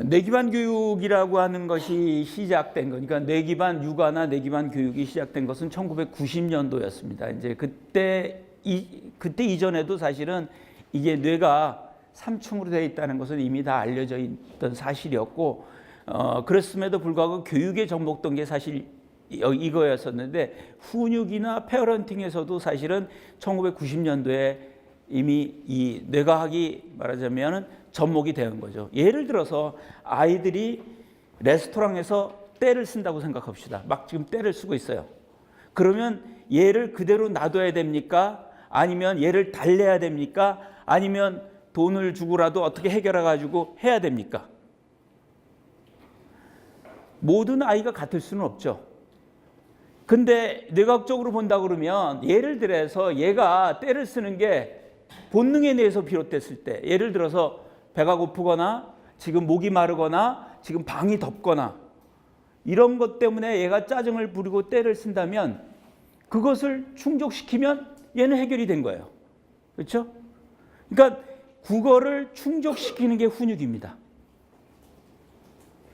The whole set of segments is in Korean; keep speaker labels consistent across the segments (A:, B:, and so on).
A: 뇌기반 교육이라고 하는 것이 시작된 거니까 뇌기반 육아나 뇌기반 교육이 시작된 것은 1990년도였습니다. 이제 그때 이전에도 사실은 이게 뇌가 3층으로 되어 있다는 것은 이미 다 알려져 있던 사실이었고, 그랬음에도 불구하고 교육에 접목된 게 사실 이거였었는데, 훈육이나 페어런팅에서도 사실은 1990년도에 이미 이 뇌과학이 말하자면 접목이 되는 거죠. 예를 들어서 아이들이 레스토랑에서 떼를 쓴다고 생각합시다. 막 지금 떼를 쓰고 있어요. 그러면 얘를 그대로 놔둬야 됩니까? 아니면 얘를 달래야 됩니까? 아니면 돈을 주고라도 어떻게 해결해 가지고 해야 됩니까? 모든 아이가 같을 수는 없죠. 근데 뇌과학적으로 본다 그러면 예를 들어서 얘가 떼를 쓰는 게 본능에 의해서 비롯됐을 때, 예를 들어서 배가 고프거나 지금 목이 마르거나 지금 방이 덥거나 이런 것 때문에 얘가 짜증을 부리고 떼를 쓴다면 그것을 충족시키면 얘는 해결이 된 거예요. 그렇죠? 그러니까 국어를 충족시키는 게 훈육입니다.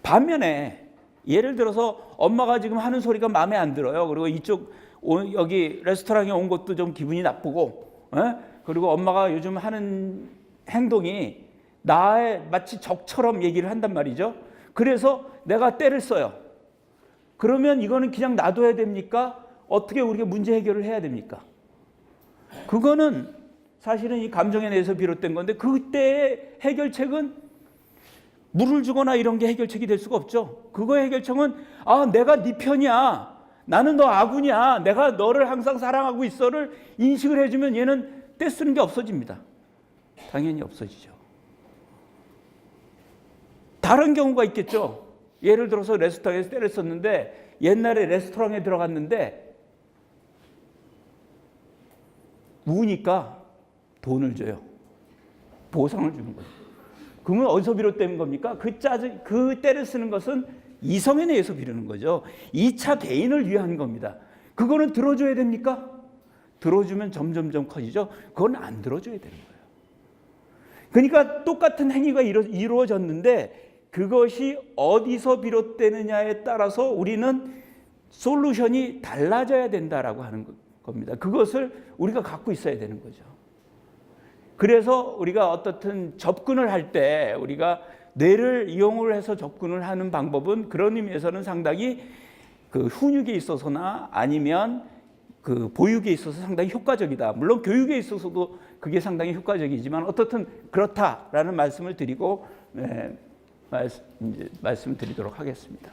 A: 반면에 예를 들어서 엄마가 지금 하는 소리가 마음에 안 들어요. 그리고 여기 레스토랑에 온 것도 좀 기분이 나쁘고, 그리고 엄마가 요즘 하는 행동이 나의 마치 적처럼 얘기를 한단 말이죠. 그래서 내가 떼를 써요. 그러면 이거는 그냥 놔둬야 됩니까? 어떻게 우리가 문제 해결을 해야 됩니까? 그거는 사실은 이 감정에 대해서 비롯된 건데, 그때의 해결책은 물을 주거나 이런 게 해결책이 될 수가 없죠. 그거의 해결책은 내가 네 편이야, 나는 너 아군이야, 내가 너를 항상 사랑하고 있어를 인식을 해주면 얘는 떼 쓰는 게 없어집니다. 당연히 없어지죠. 다른 경우가 있겠죠. 예를 들어서 레스토랑에서 떼를 썼는데, 옛날에 레스토랑에 들어갔는데 우니까 돈을 줘요. 보상을 주는 거죠. 그러면 어디서 비롯된 겁니까? 그 떼를 쓰는 것은 이성에 의해서 비르는 거죠. 2차 개인을 위한 겁니다. 그거는 들어줘야 됩니까? 들어주면 점점점 커지죠. 그건 안 들어줘야 되는 거예요. 그러니까 똑같은 행위가 이루어졌는데 그것이 어디서 비롯되느냐에 따라서 우리는 솔루션이 달라져야 된다라고 하는 겁니다. 그것을 우리가 갖고 있어야 되는 거죠. 그래서 우리가 어떻든 접근을 할 때 우리가 뇌를 이용을 해서 접근을 하는 방법은 그런 의미에서는 상당히 그 훈육에 있어서나 아니면 그 보육에 있어서 상당히 효과적이다. 물론 교육에 있어서도 그게 상당히 효과적이지만 어떻든 그렇다라는 말씀을 드리고 말씀을 드리도록 하겠습니다.